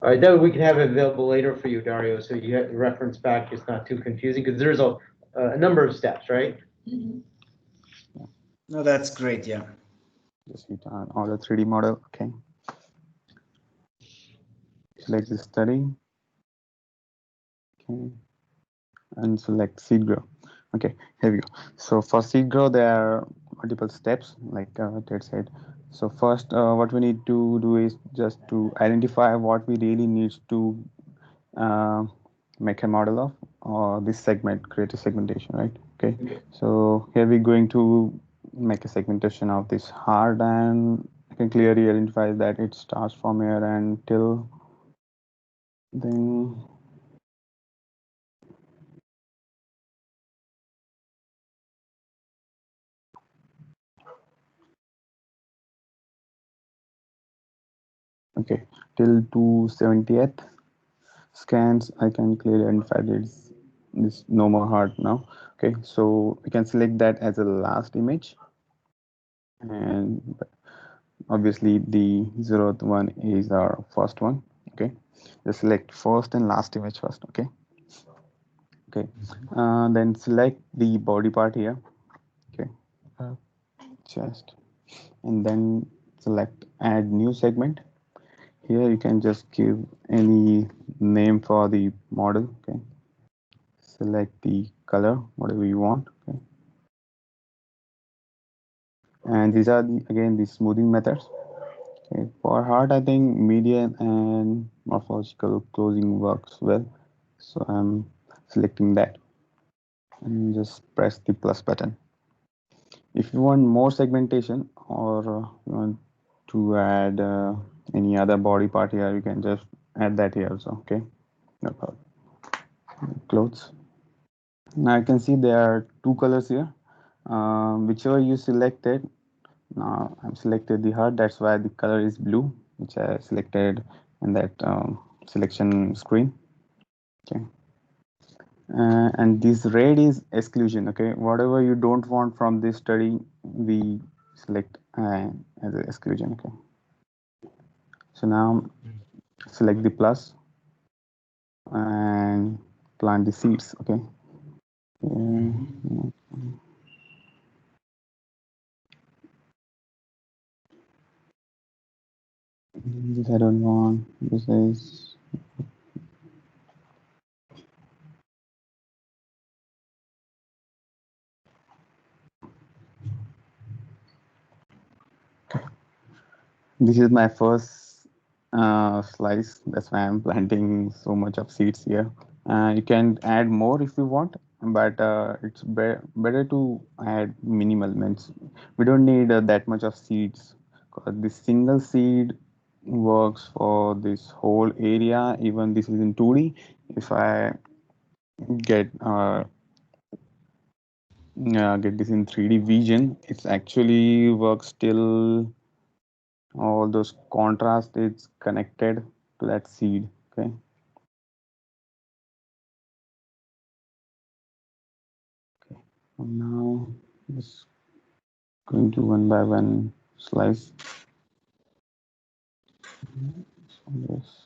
All right, that way we can have it available later for you, Dario, so you have the reference back. It's not too confusing because there's a number of steps, right? Yeah. No, that's great. Yeah. Just hit on order 3D model. Okay. Select the study. Okay. And select seed grow. Okay, here we go. So for seed grow, there are multiple steps, like Ted said. So first, what we need to do is just to identify what we really need to uh, make a model of, or this segment, create a segmentation, right? Okay. So here we're going to make a segmentation of this heart, and I can clearly identify that it starts from here until then. Okay, till 270th scans. I can clearly identify this no more heart now. Okay, so we can select that as a last image, and obviously the 0th one is our first one. Okay, just select first and last image first. Okay, okay, then select the body part here. Okay, uh, chest, and then select add new segment. Here you can just give any name for the model. Okay, select the color, whatever you want. Okay, and these are again the smoothing methods. Okay, for heart, I think median and morphological closing works well, so I'm selecting that and just press the plus button. If you want more segmentation, or you want to add any other body part here, you can just add that here also. Okay, no problem. Clothes. Now I can see there are two colors here. Whichever you selected, now I'm selected the heart, that's why the color is blue, which I selected in that selection screen. Okay, and this red is exclusion. Okay, whatever you don't want from this study, we select as an exclusion. Okay, so now select the plus and plant the seeds. Okay, yeah. This I don't want. This is This is my first slice. That's why I'm planting so much of seeds here. You can add more if you want, but it's better to add minimal. Means we don't need that much of seeds. 'Cause this single seed works for this whole area. Even this is in 2D. If I get get this in 3D vision, it's actually works till all those contrast is connected to that seed. Okay, now just going to one by one slice this.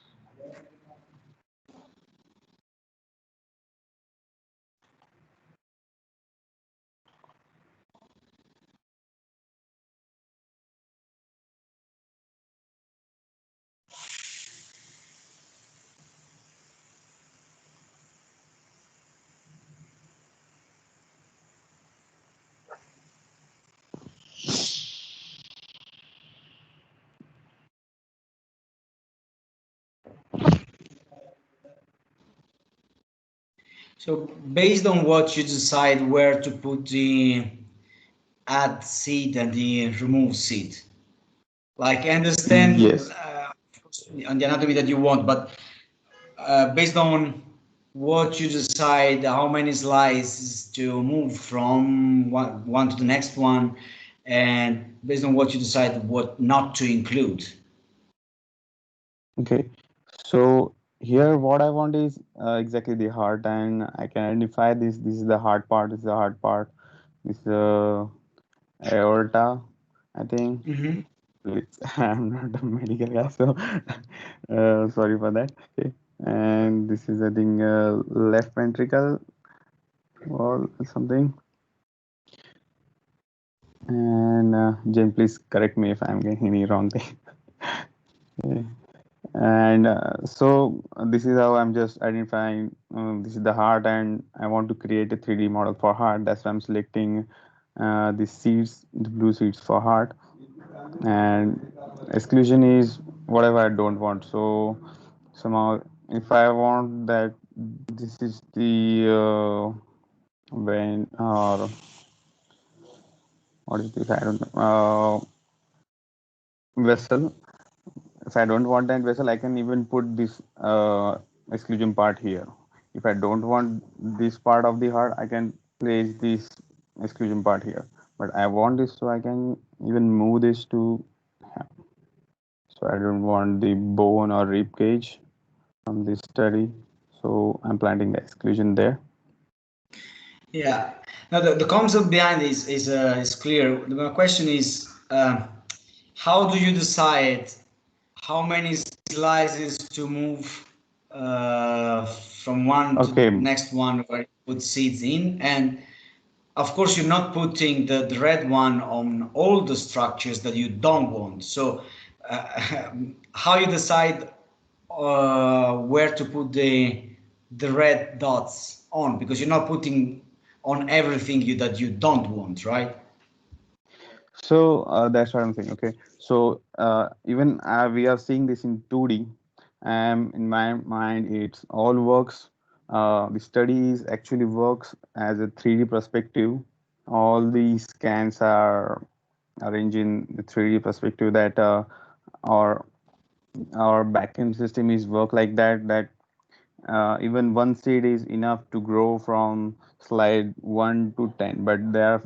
So based on what you decide where to put the add seed and the remove seed, like I understand Yes. on the anatomy that you want, but based on what you decide, how many slices to move from one to the next one, and based on what you decide what not to include. Okay, so here what I want is exactly the heart, and I can identify this is the heart part, this is the heart part, this is the aorta, I think. Mm-hmm. please. I'm not a medical guy, so sorry for that. Okay. And this is, I think, left ventricle or something. And Jane, please correct me if I'm getting any wrong thing. Okay. And this is how I'm just identifying this is the heart, and I want to create a 3D model for heart. That's why I'm selecting the seeds, the blue seeds for heart. And exclusion is whatever I don't want. So somehow, if I want that this is the vein or what is this? I don't know. Vessel. If I don't want that vessel, I can even put this exclusion part here. If I don't want this part of the heart, I can place this exclusion part here. But I want this, so I can even move this to. So I don't want the bone or rib cage from this study. So I'm planting the exclusion there. Yeah. Now the concept behind this is clear. My question is, how do you decide how many slices to move from one to Okay. the next one where you put seeds in? And of course, you're not putting the red one on all the structures that you don't want. So, how you decide where to put the red dots on? Because you're not putting on everything that you don't want, right? So that's what I'm saying. Okay. So even we are seeing this in 2D. In my mind, it's all works. The studies actually works as a 3D perspective. All the scans are arranged in the 3D perspective that our our backend system is work like that. That even one seed is enough to grow from slide 1 to 10. But there are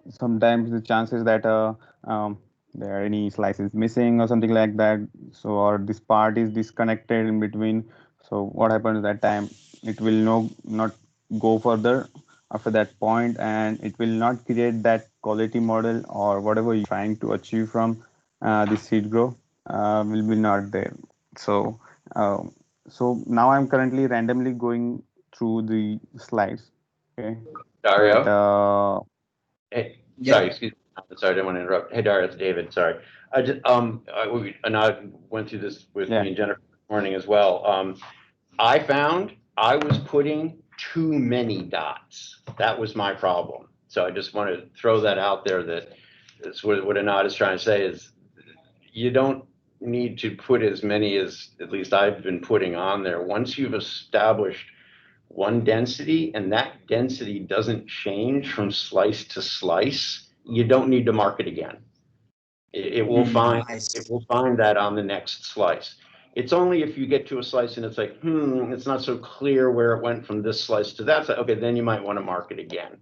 sometimes the chances that there are any slices missing or something like that, so or this part is disconnected in between. So what happens that time, it will not go further after that point, and it will not create that quality model or whatever you're trying to achieve from the seed grow will be not there. So uh, so now I'm currently randomly going through the slides. Okay. But Dario? Hey, sorry, Yeah. excuse me. Sorry, I didn't want to interrupt. Hey, Dario, it's David. Sorry. I went through this with yeah. me and Jennifer this morning as well. I found I was putting too many dots. That was my problem. So I just want to throw that out there, that that's what Anad is trying to say is you don't need to put as many as at least I've been putting on there. Once you've established one density and that density doesn't change from slice to slice, you don't need to mark it again. It will find I see. it will find that on the next slice. It's only if you get to a slice and it's like, it's not so clear where it went from this slice to that side. Okay, then you might want to mark it again.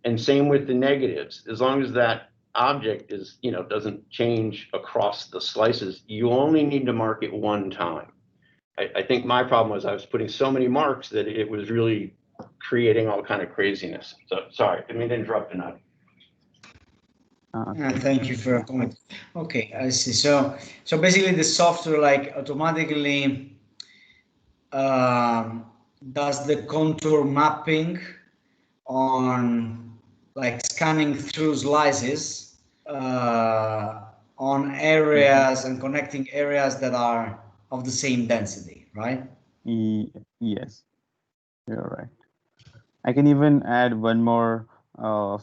And same with the negatives. As long as that object is, doesn't change across the slices, you only need to mark it one time. I think my problem was I was putting so many marks that it was really creating all kind of craziness. So sorry, I mean to interrupt another. Okay. Thank you for your comment. Okay, I see. So basically, the software like automatically um, does the contour mapping on like scanning through slices on areas and connecting areas that are of the same density, right? Yes, you're right. I can even add one more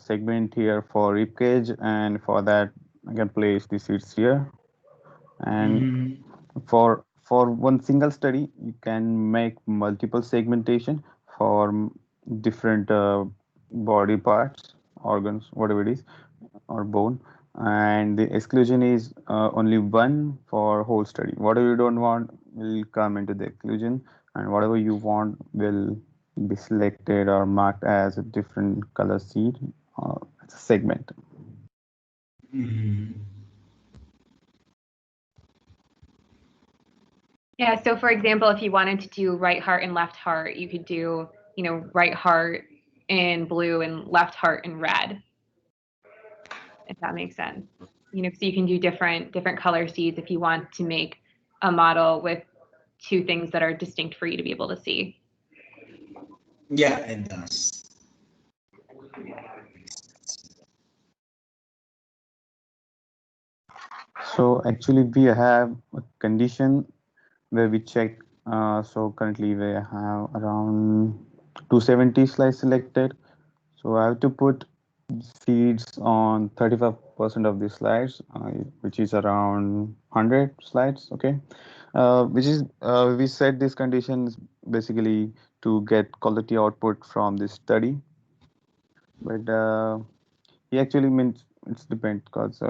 segment here for ribcage, and for that I can place the seats here. And Mm-hmm. for one single study, you can make multiple segmentation for different body parts, organs, whatever it is, or bone. And the exclusion is only one for whole study. Whatever you don't want will come into the exclusion, and whatever you want will be selected or marked as a different color seed or as a segment. Mm-hmm. Yeah, so for example, if you wanted to do right heart and left heart, you could do, right heart in blue and left heart in red, if that makes sense. so you can do different color seeds if you want to make a model with two things that are distinct for you to be able to see. Yeah, it does. So actually we have a condition where we check. So currently we have around 270 slides selected. So I have to put seeds on 35% of the slides, which is around 100 slides. Okay, which is we set these conditions basically to get quality output from this study. But he actually means it's depends because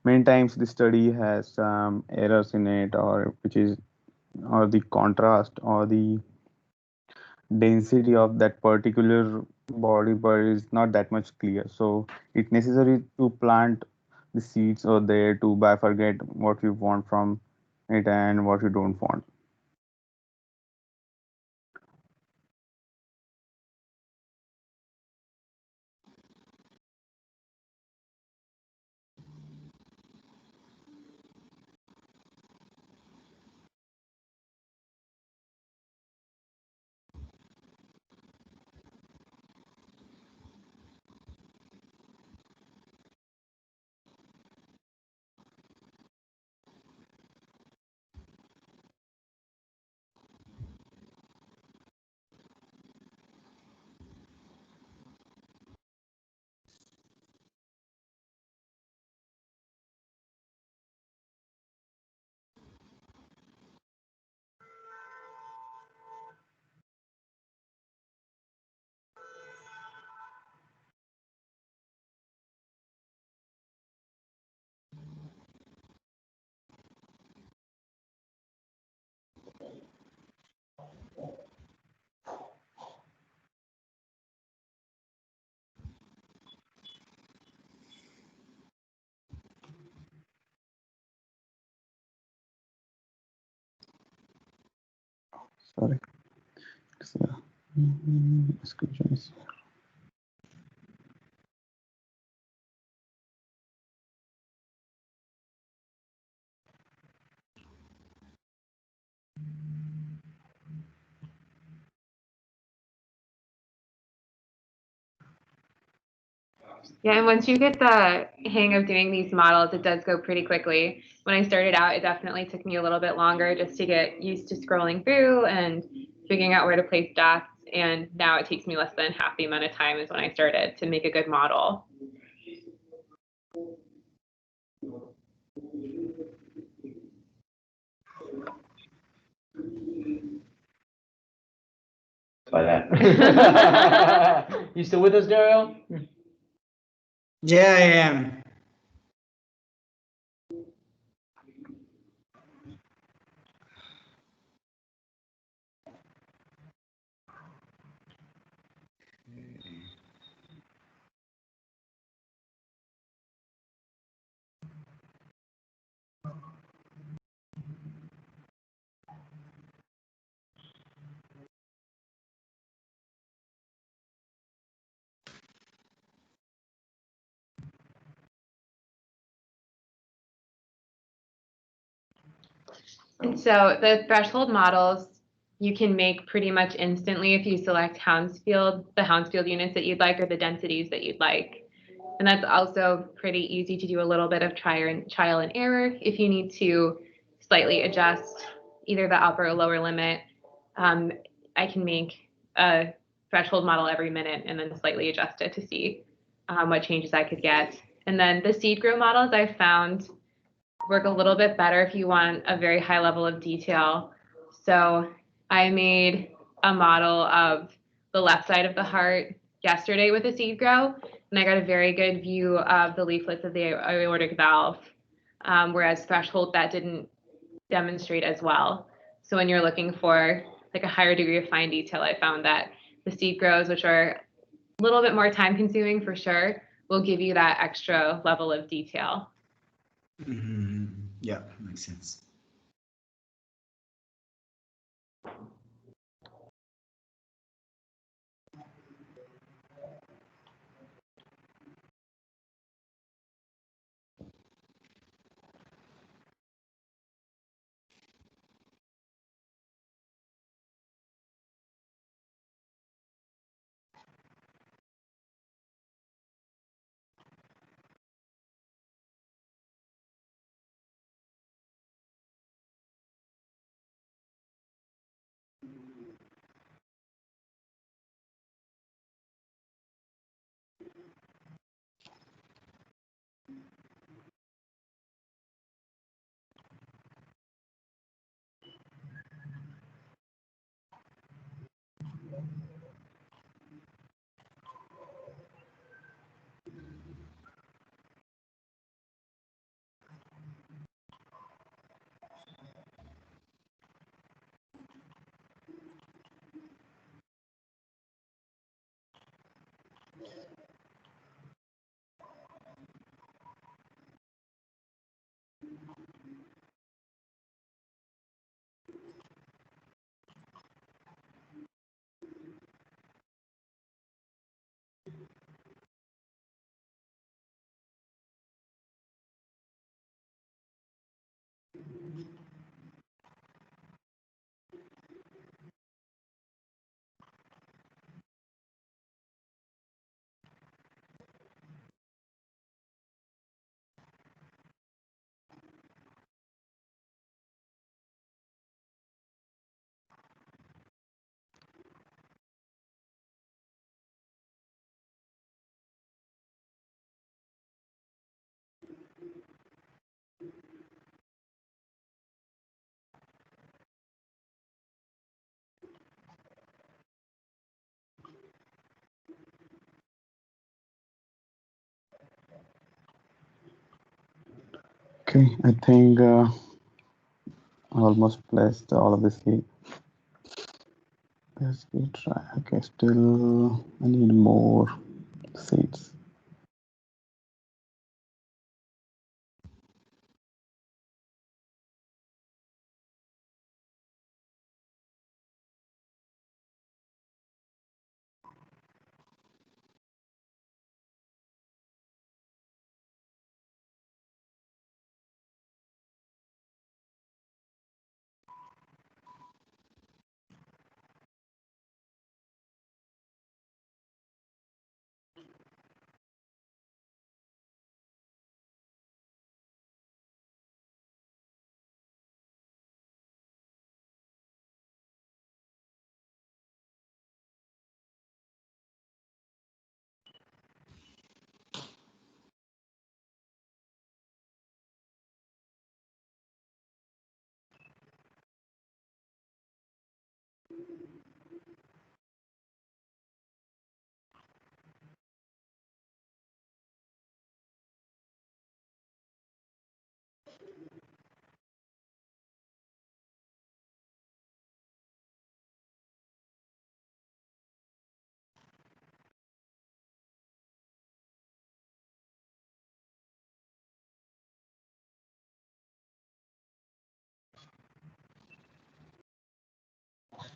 many times the study has some errors in it, or which is or the contrast or the density of that particular body part is not that much clear. So it's necessary to plant the seeds over there to bifurcate what you want from it and what you don't want. Sorry. So, descriptions. Yeah, and once you get the hang of doing these models, it does go pretty quickly. When I started out, it definitely took me a little bit longer just to get used to scrolling through and figuring out where to place dots. And now it takes me less than half the amount of time as when I started to make a good model. By that. You still with us, Dario? Yeah, I am. And so the threshold models you can make pretty much instantly if you select the Hounsfield units that you'd like or the densities that you'd like. And that's also pretty easy to do a little bit of trial and error if you need to slightly adjust either the upper or lower limit. I can make a threshold model every minute and then slightly adjust it to see what changes I could get. And then the seed grow models I found work a little bit better if you want a very high level of detail. So I made a model of the left side of the heart yesterday with a seed grow, and I got a very good view of the leaflets of the aortic valve, whereas threshold that didn't demonstrate as well. So when you're looking for like a higher degree of fine detail, I found that the seed grows, which are a little bit more time consuming for sure, will give you that extra level of detail. Yeah, makes sense. Okay, I think almost placed all of the seed. Let's try. Okay, still I need more seeds.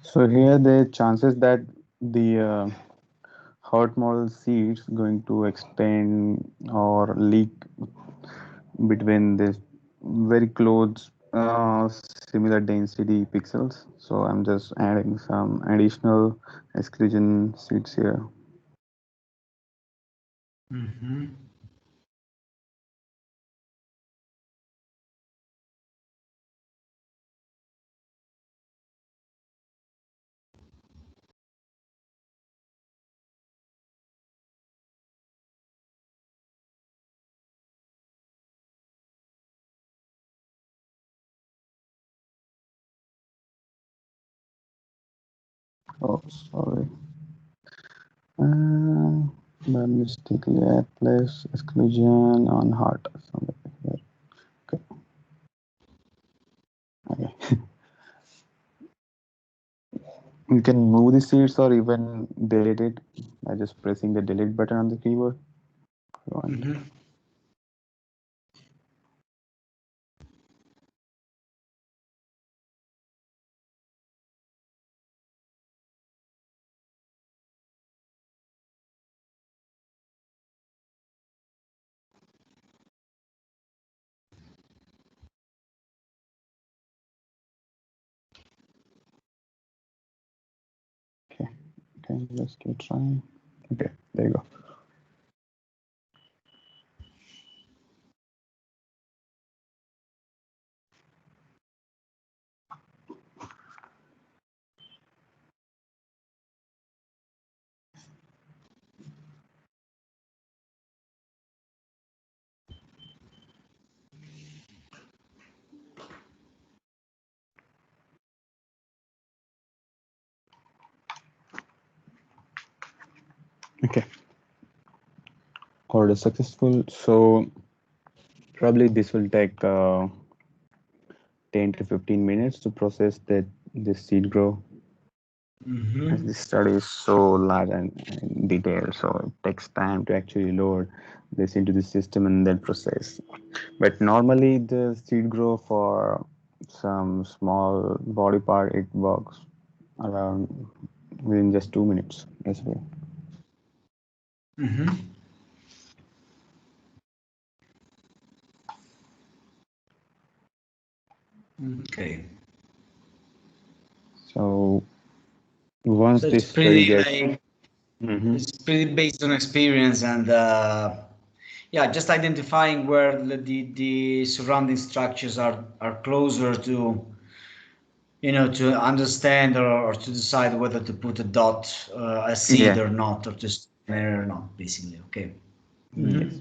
So here the chances that the hurt model seeds going to extend or leak between this very close similar density pixels. So I'm just adding some additional exclusion seeds here. Mm-hmm. Oh, sorry. By mistakenly I placed exclusion on heart. Something like that. Okay. Okay. You can move the seeds or even delete it by just pressing the delete button on the keyboard. If you want. Mm-hmm. Okay. Okay. Let's keep trying. Okay. There you go. Okay. Order successful. So probably this will take 10 to 15 minutes to process that this seed grow. As Mm-hmm. this study is so large and detailed, so it takes time to actually load this into the system and then process. But normally the seed grow for some small body part, it works around within just 2 minutes as well. Mm-hmm. Okay. So once So it's this study pretty gets, like Mhm. it's pretty based on experience and yeah, just identifying where the surrounding structures are closer to to understand or to decide whether to put a dot, a seed Yeah, or not, or just or not, basically. Okay. Hmm. yes.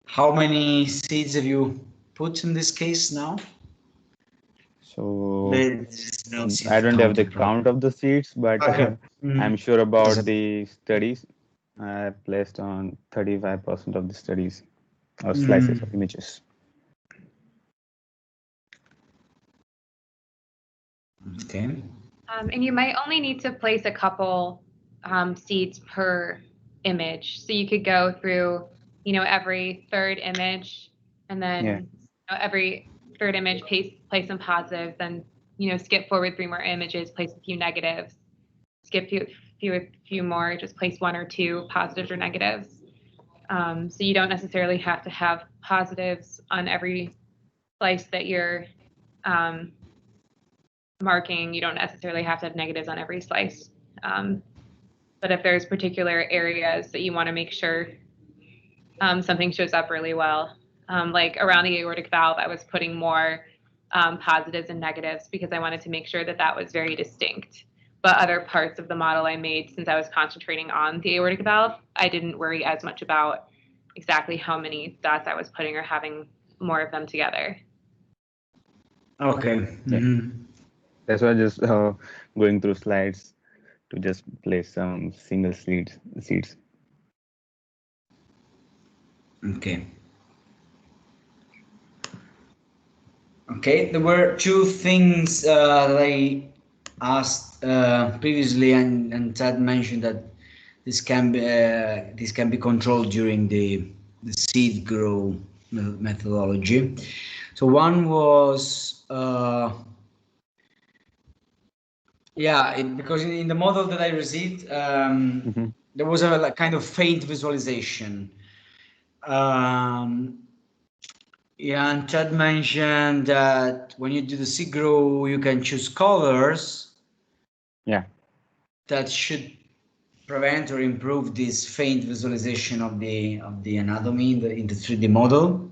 How many seeds have you put in this case now? So There's no I seed don't have the counting problem. count of the seats, but Okay. I'm Mhm. sure about Doesn't. the studies. I placed on 35% of the studies or slices Mm. of images. Okay. And you might only need to place a couple seeds per image. So you could go through, every third image, and then every third image place some positives, then skip forward 3 more images, place a few negatives, skip few more, just place 1 or 2 positives or negatives. So you don't necessarily have to have positives on every slice that you're marking. You don't necessarily have to have negatives on every slice. But if there's particular areas that you want to make sure something shows up really well, like around the aortic valve, I was putting more positives and negatives because I wanted to make sure that that was very distinct. But other parts of the model I made, since I was concentrating on the aortic valve, I didn't worry as much about exactly how many dots I was putting or having more of them together. Okay. Yeah. Mm-hmm. That's why just going through slides to just place some single seeds. Okay. Okay, there were 2 things that I asked previously, and Ted mentioned that this can be controlled during the seed grow methodology. So one was because in the model that I received, there was a kind of faint visualization. And Chad mentioned that when you do the seed grow, you can choose colors. Yeah. That should prevent or improve this faint visualization of the anatomy in the 3D model.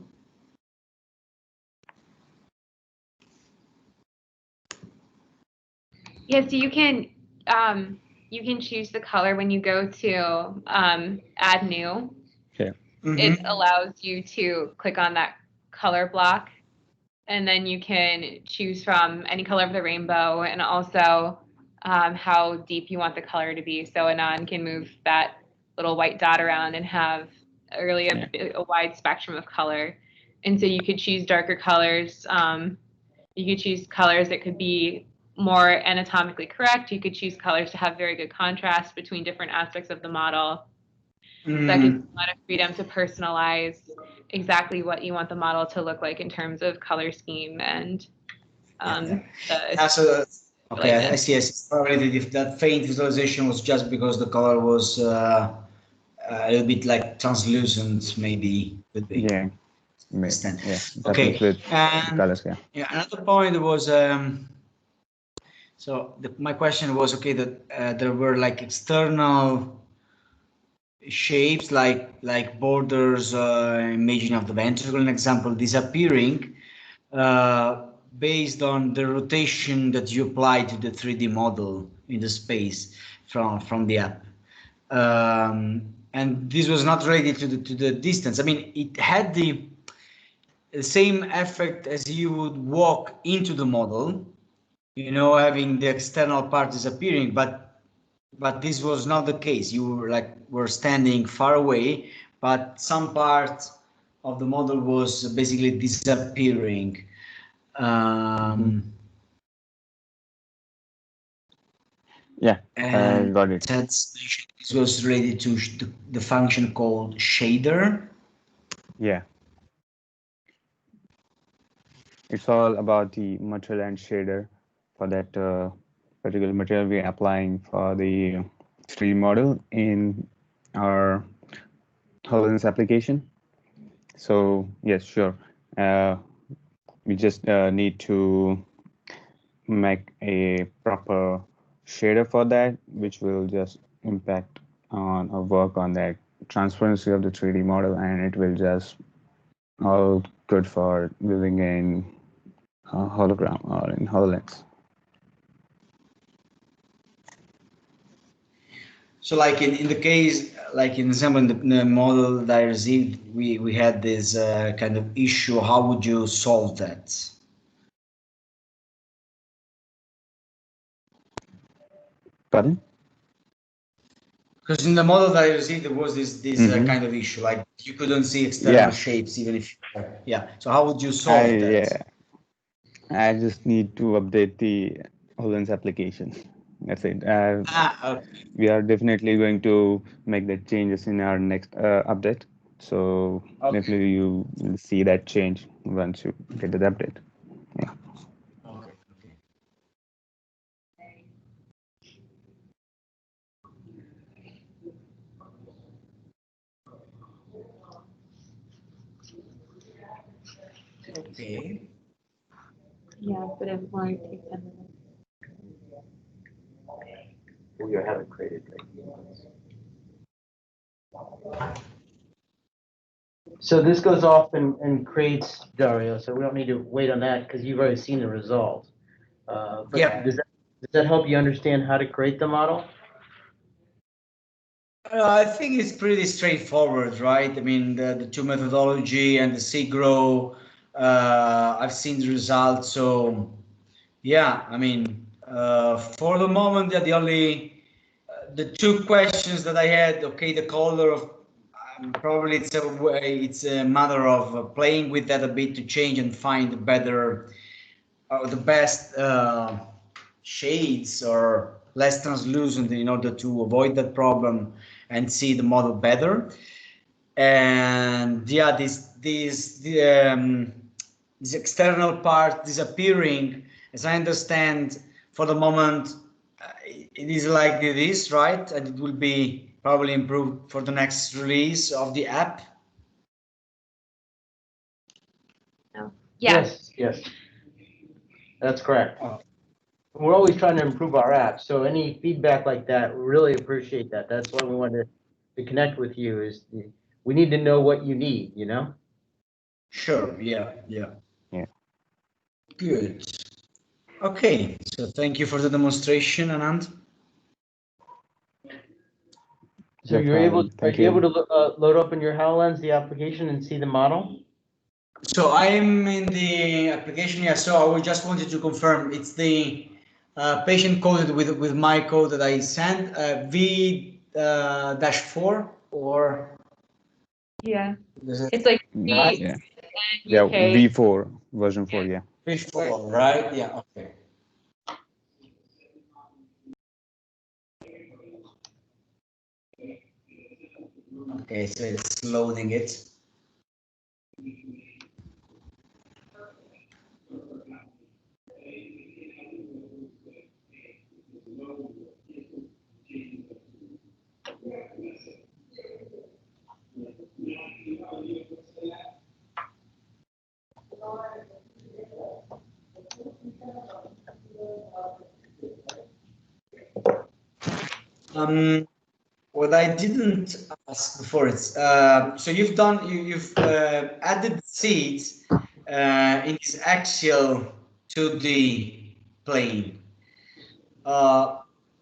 Yeah, so you can choose the color when you go to add new. Okay. Mm-hmm. It allows you to click on that color block, and then you can choose from any color of the rainbow, and also how deep you want the color to be. So Anand can move that little white dot around and have really a wide spectrum of color. And so you could choose darker colors. You could choose colors that could be more anatomically correct. You could choose colors to have very good contrast between different aspects of the model. That gives you a lot of freedom to personalize exactly what you want the model to look like in terms of color scheme and okay, I see. Probably if that faint visualization was just because the color was a little bit like translucent, maybe. Could be. Yeah. Understand. Yeah. Okay. With And colors. Yeah. another point was so my question was, okay, that there were like external shapes like borders, imaging of the ventricle, an example, disappearing based on the rotation that you apply to the 3D model in the space from the app. And this was not related to the distance. I mean, it had the same effect as you would walk into the model, having the external part disappearing, but this was not the case. You were standing far away, but some part of the model was basically disappearing. Yeah, And got it. this was related to the function called shader. Yeah. It's all about the material and shader for that particular material we're applying for the 3D model in our HoloLens application. So yes, sure. We just need to make a proper shader for that, which will just impact on or work on that transparency of the 3D model, and it will just all good for viewing in hologram or in HoloLens. So like in the case, like in example, in the model that I received, we had this kind of issue. How would you solve that? Pardon? Because in the model that I received, there was this kind of issue, like you couldn't see external shapes, even if So how would you solve that? I just need to update the HoloLens application. That's it. Okay. We are definitely going to make the changes in our next update. So Okay. definitely you will see that change once you get the update. Yeah. Okay. Okay. Okay. Yeah, but it might take 10 minutes. We haven't created. So this goes off and creates Dario, so we don't need to wait on that because you've already seen the result. But Yeah. does that help you understand how to create the model? I think it's pretty straightforward, right? I mean, the two methodology and the SIGRO, I've seen the results. So, yeah, I mean, for the moment, they're the only, the two questions that I had, okay, the color of, probably it's a matter of playing with that a bit to change and find a better, the best shades or less translucent in order to avoid that problem and see the model better. And yeah, this external part disappearing, as I understand, for the moment, it is like it is, right? And it will be probably improved for the next release of the app. No. Yeah. Yes, that's correct. Oh. We're always trying to improve our app, so any feedback like that, we really appreciate that. That's why we wanted to connect with you, is we need to know what you need, you know? Sure, yeah, yeah. Yeah. Good. Okay, so thank you for the demonstration, Anand. So No you're able, problem. are Thank you able you. to load up in your HoloLens the application and see the model? So I'm in the application here. So I just wanted to confirm it's the patient coded with my code that I sent V dash 4 or Yeah. is it It's like Mm, V yeah. and Yeah. UK. V4 version 4. Yeah. V4, right? Yeah. Okay. Okay. So it's loading it. What I didn't ask before is so you've added seeds in this axial to the plane. Uh,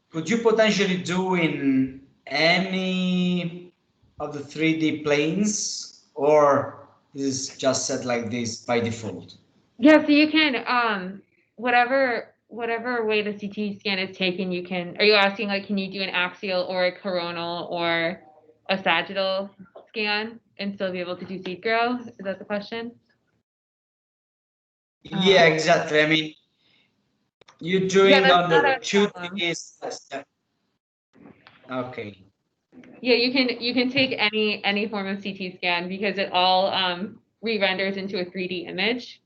could you potentially do in any of the 3D planes, or this is just set like this by default? Yeah, so you can whatever way the CT scan is taken, you can, are you asking like can you do an axial or a coronal or a sagittal scan and still be able to do seed grow? Is that the question? Yeah, exactly. I mean, you're Yeah, doing that's on not the a two problem. Ds. Okay. Yeah, you can take any form of CT scan because it all re-renders into a 3D image.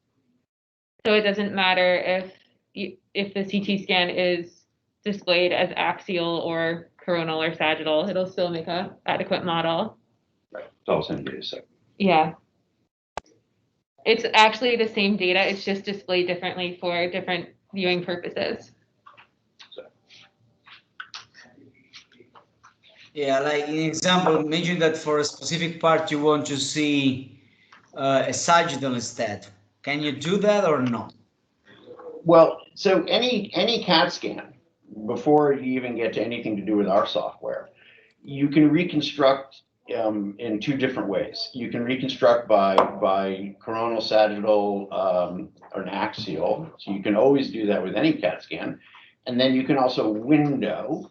So it doesn't matter if the CT scan is displayed as axial or coronal or sagittal, it'll still make a adequate model. Right. It's all same data set. Yeah. It's actually the same data, it's just displayed differently for different viewing purposes. Yeah, like in example, mention that for a specific part you want to see a sagittal instead. Can you do that or not? Well, so any CAT scan, before you even get to anything to do with our software, you can reconstruct in two different ways. You can reconstruct by coronal, sagittal, or an axial. So you can always do that with any CAT scan. And then you can also window.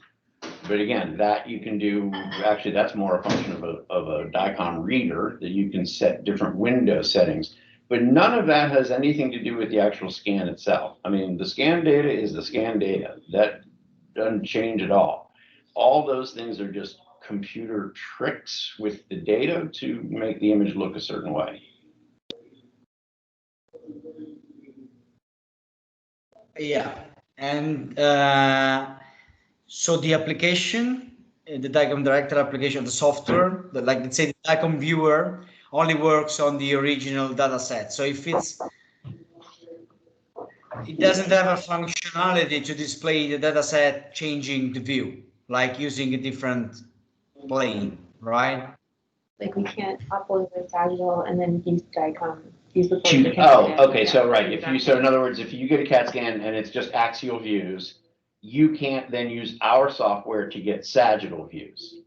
But again, that you can do, actually, that's more a function of a Dicom reader that you can set different window settings But none of that has anything to do with the actual scan itself. I mean, the scan data is the scan data. That doesn't change at all. All those things are just computer tricks with the data to make the image look a certain way. Yeah, and so the application, the Dicom Director application, the software, like let's say the Dicom Viewer only works on the original data set. So if it doesn't have a functionality to display the data set changing the view, like using a different plane, right? Like we can't upload the sagittal and then use Dicom. Use the Oh, okay, so right, so in other words, if you get a CAT scan and it's just axial views, you can't then use our software to get sagittal views.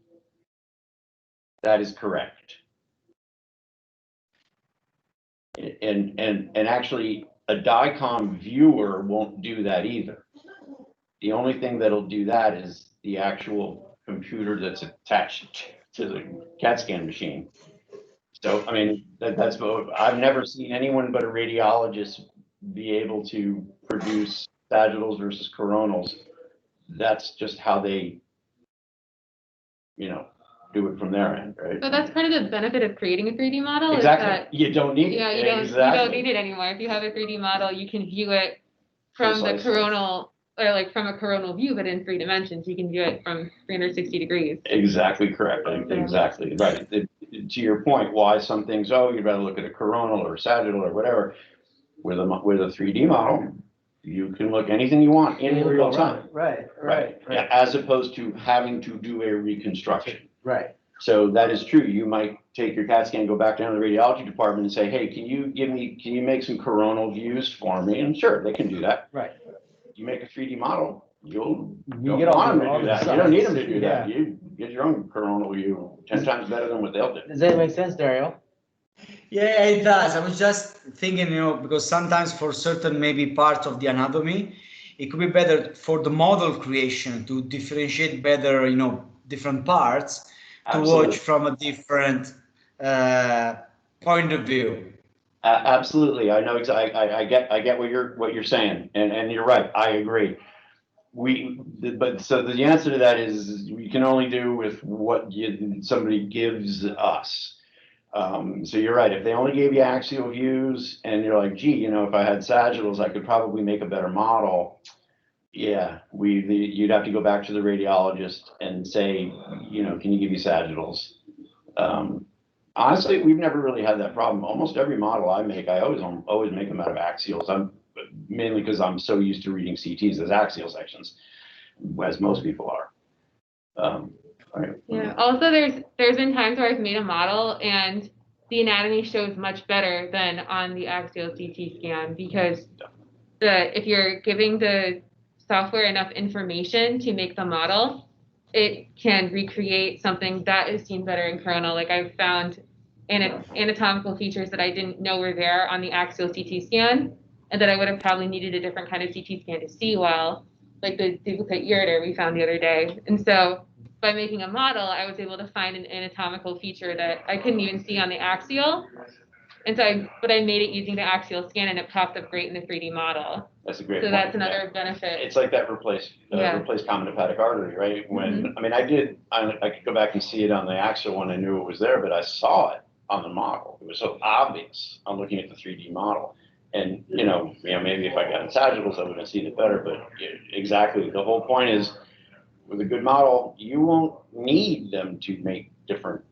That is correct. And actually, a Dicom viewer won't do that either. The only thing that'll do that is the actual computer that's attached to the CAT scan machine. So, I mean, that's, I've never seen anyone but a radiologist be able to produce sagittals versus coronals. That's just how they, do it from their end, right? So that's kind of the benefit of creating a 3D model. Exactly. Is that, you don't need it. yeah, you don't need it anymore. If you have a 3D model, you can view it from the coronal, or like from a coronal view, but in 3 dimensions. You can view it from 360 degrees. Exactly correct. Exactly right. To your point, why some things, you'd rather look at a coronal or a sagittal or whatever. With a 3D model, you can look anything you want in real time. Right. Yeah, as opposed to having to do a reconstruction. Right. So that is true. You might take your CAT scan, go back down to the radiology department and say, hey, can you make some coronal views for me? And sure, they can do that. Right. You make a 3D model, you get want them to do that. You don't need them to do Yeah. that. You get your own coronal view 10 times better than what they'll do. Does that make sense, Dario? Yeah, it does. I was just thinking, because sometimes for certain maybe parts of the anatomy, it could be better for the model creation to differentiate better, different parts to Absolutely. watch from a different point of view. Absolutely, I know exactly. I get what you're saying, and you're right. I agree. But so the answer to that is we can only do with what somebody gives us. So you're right. If they only gave you axial views, and you're like, gee, if I had sagittals, I could probably make a better model. Yeah, you'd have to go back to the radiologist and say, can you give me sagittals? Honestly, we've never really had that problem. Almost every model I make, I always make them out of axials. Mainly because I'm so used to reading CTs as axial sections, as most people are. Right. Yeah. Also, there's been times where I've made a model and the anatomy shows much better than on the axial CT scan because if you're giving the software enough information to make the model, it can recreate something that is seen better in coronal. Like I've found anatomical features that I didn't know were there on the axial CT scan, and that I would have probably needed a different kind of CT scan to see well, like the duplicate ureter we found the other day. And so by making a model, I was able to find an anatomical feature that I couldn't even see on the axial. And so I made it using the axial scan, and it popped up great in the 3D model. That's a great. So that's another benefit. It's like that replace common hepatic artery, right? When I mean, I could go back and see it on the axial when I knew it was there, but I saw it on the model. It was so obvious on looking at the 3D model. And maybe if I got in sagittals, I would have seen it better. But exactly, the whole point is, with a good model, you won't need them to make different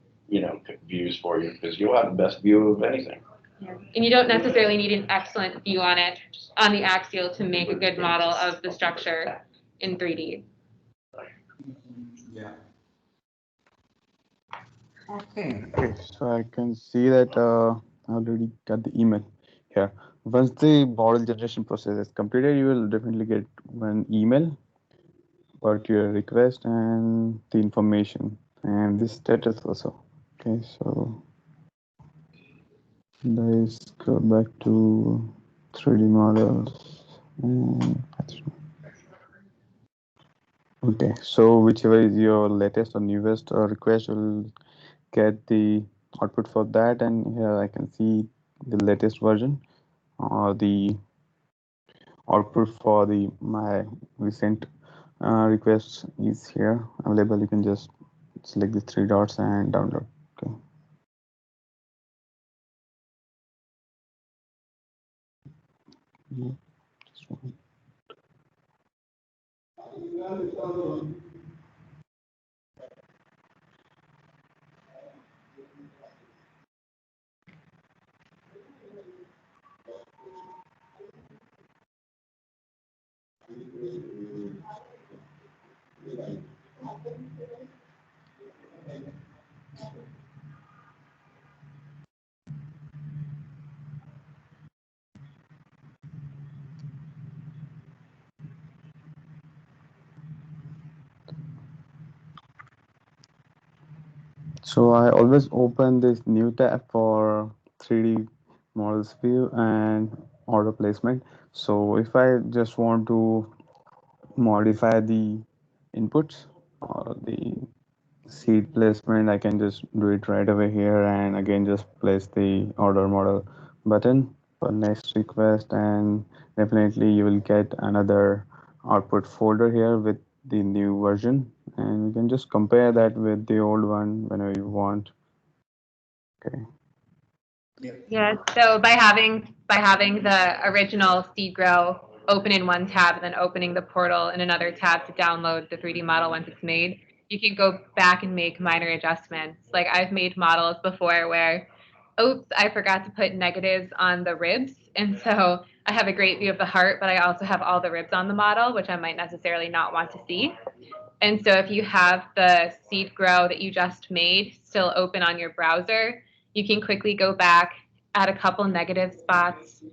views for you because you'll have the best view of anything. Yeah. And you don't necessarily need an excellent view on it on the axial to make a good model of the structure in 3D. Yeah. Okay, so I can see that I already got the email here. Once the model generation process is completed, you will definitely get one email about your request and the information and the status also. Okay, so let's go back to 3D models. Okay, so whichever is your latest or newest request, will get the output for that. And here I can see the latest version, or the output for the my recent requests is here available. You can just select the three dots and download. Okay. Yeah, just one. So I always open this new tab for 3D models view and order placement. So if I just want to modify the inputs or the seed placement, I can just do it right away here, and again just place the order model button for next request, and definitely you will get another output folder here with the new version, and you can just compare that with the old one whenever you want. Okay. Yeah, so by having the original seed grow open in one tab and then opening the portal in another tab to download the 3D model once it's made, you can go back and make minor adjustments. Like I've made models before where, oops, I forgot to put negatives on the ribs. And so I have a great view of the heart, but I also have all the ribs on the model, which I might necessarily not want to see. And so if you have the seed grow that you just made still open on your browser, you can quickly go back, add a couple negative spots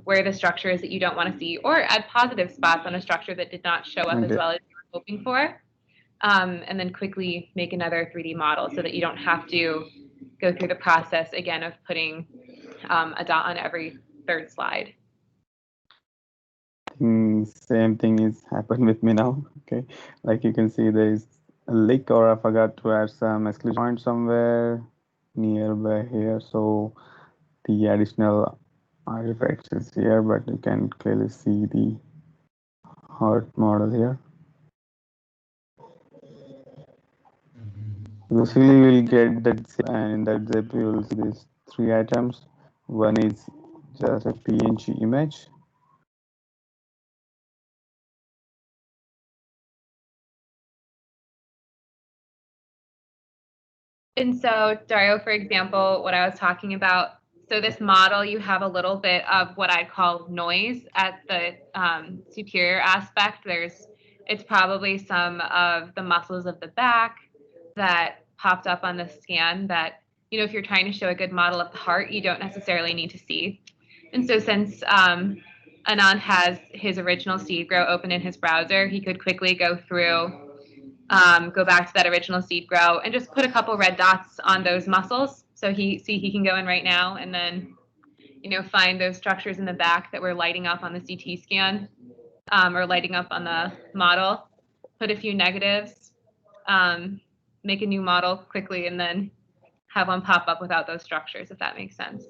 where the structure is that you don't want to see, or add positive spots on a structure that did not show up as Okay. well as you were hoping for, and then quickly make another 3D model so that you don't have to go through the process again of putting a dot on every third slide. Same thing is happened with me now. Okay, like you can see there is a leak, or I forgot to add some exclamation point somewhere nearby here, so the additional artifacts is here, but you can clearly see the heart model here. Basically, we'll get that zip, and in that zip you will see these three items. One is just a PNG image. And so, Dario, for example, what I was talking about, so this model, you have a little bit of what I'd call noise at the superior aspect. It's probably some of the muscles of the back that popped up on the scan that, if you're trying to show a good model of the heart, you don't necessarily need to see. And so since Anand has his original seed grow open in his browser, he could quickly go through go back to that original seed grow and just put a couple red dots on those muscles. So he can go in right now and then, find those structures in the back that were lighting up on the CT scan or lighting up on the model, put a few negatives, make a new model quickly, and then have one pop up without those structures, if that makes sense.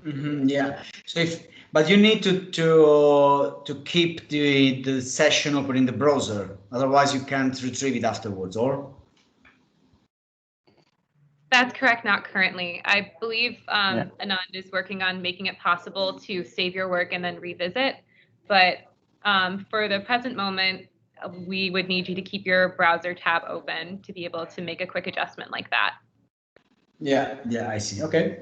Yeah. So but you need to keep the session open in the browser, otherwise you can't retrieve it afterwards, or? That's correct, not currently. I believe Yeah. Anand is working on making it possible to save your work and then revisit. But for the present moment, we would need you to keep your browser tab open to be able to make a quick adjustment like that. Yeah, I see. Okay.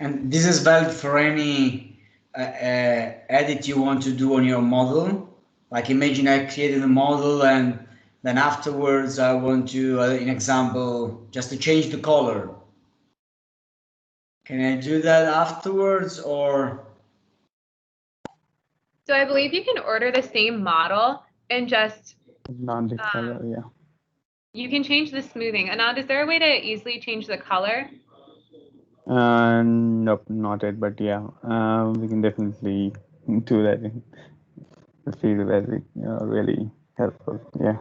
And this is valid for any edit you want to do on your model. Like imagine I created a model and then afterwards I want to, an example, just to change the color. Can I do that afterwards, or? So I believe you can order the same model and just Non-dip color, yeah. You can change the smoothing. Anand, is there a way to easily change the color? Nope, not yet, but yeah, we can definitely do that. It feels very, really helpful. Yeah.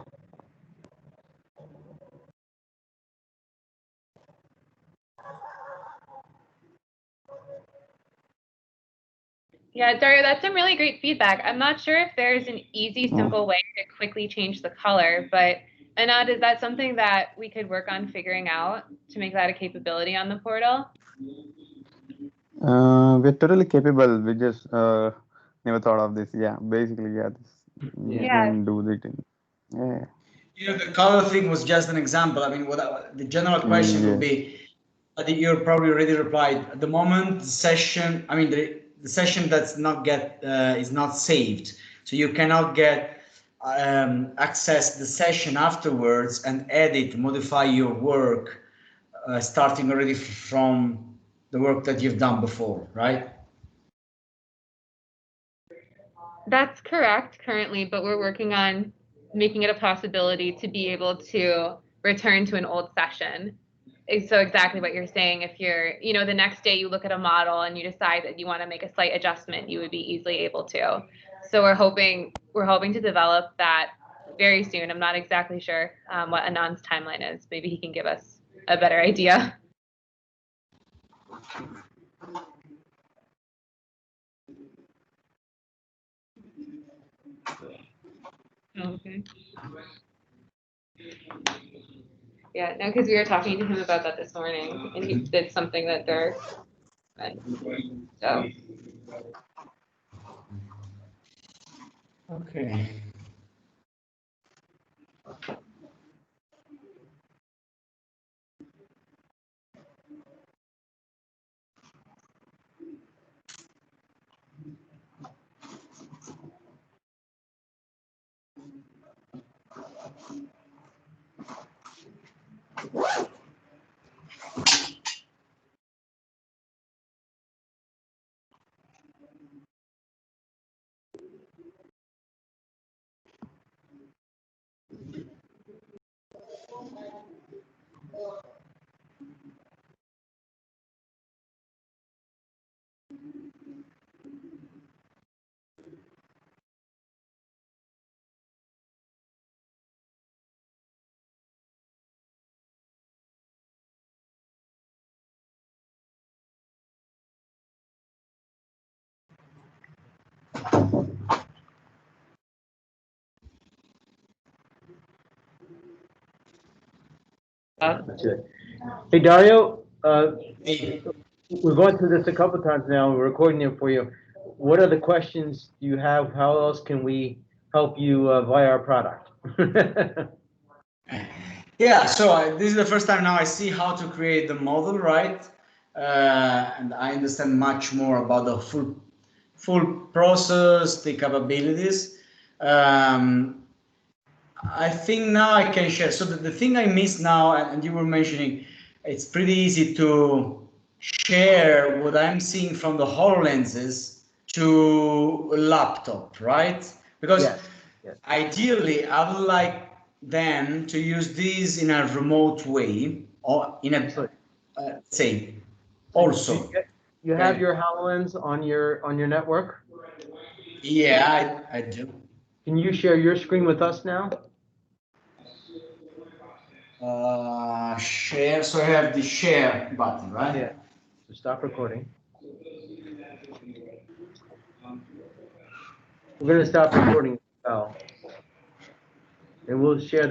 Yeah, Dario, that's some really great feedback. I'm not sure if there's an easy, Yeah. simple way to quickly change the color, but Anand, is that something that we could work on figuring out to make that a capability on the portal? We're totally capable. We just never thought of this. Yeah, basically, yeah, this, we Yeah. can do it. Yeah. The color thing was just an example. I mean, the general question would Yeah. be, I think you're probably already replied. At the moment, the session, I mean, the session that's not is not saved, so you cannot get access the session afterwards and edit, modify your work, starting already from the work that you've done before, right? That's correct currently, but we're working on making it a possibility to be able to return to an old session. So exactly what you're saying, if you're, the next day you look at a model and you decide that you want to make a slight adjustment, you would be easily able to. So we're hoping to develop that very soon. I'm not exactly sure what Anand's timeline is. Maybe he can give us a better idea. Okay. Yeah, no, because we were talking to him about that this morning, and he did something that they're. So. Okay. That's it. Hey, Dario, Hey. we're going through this a couple times now. We're recording it for you. What other questions do you have? How else can we help you via our product? Yeah, so this is the first time now I see how to create the model, right? And I understand much more about the full process, the capabilities. I think now I can share. So the thing I miss now, and you were mentioning, it's pretty easy to share what I'm seeing from the HoloLenses to a laptop, right? Because Yes. ideally, I would like them to use these in a remote way, or in a Excellent. say So also. you have your HoloLens on your network. Yeah, I do. Can you share your screen with us now? Share. So I have the share button, right? Yeah. So stop recording. We're going to stop recording now, and we'll share that.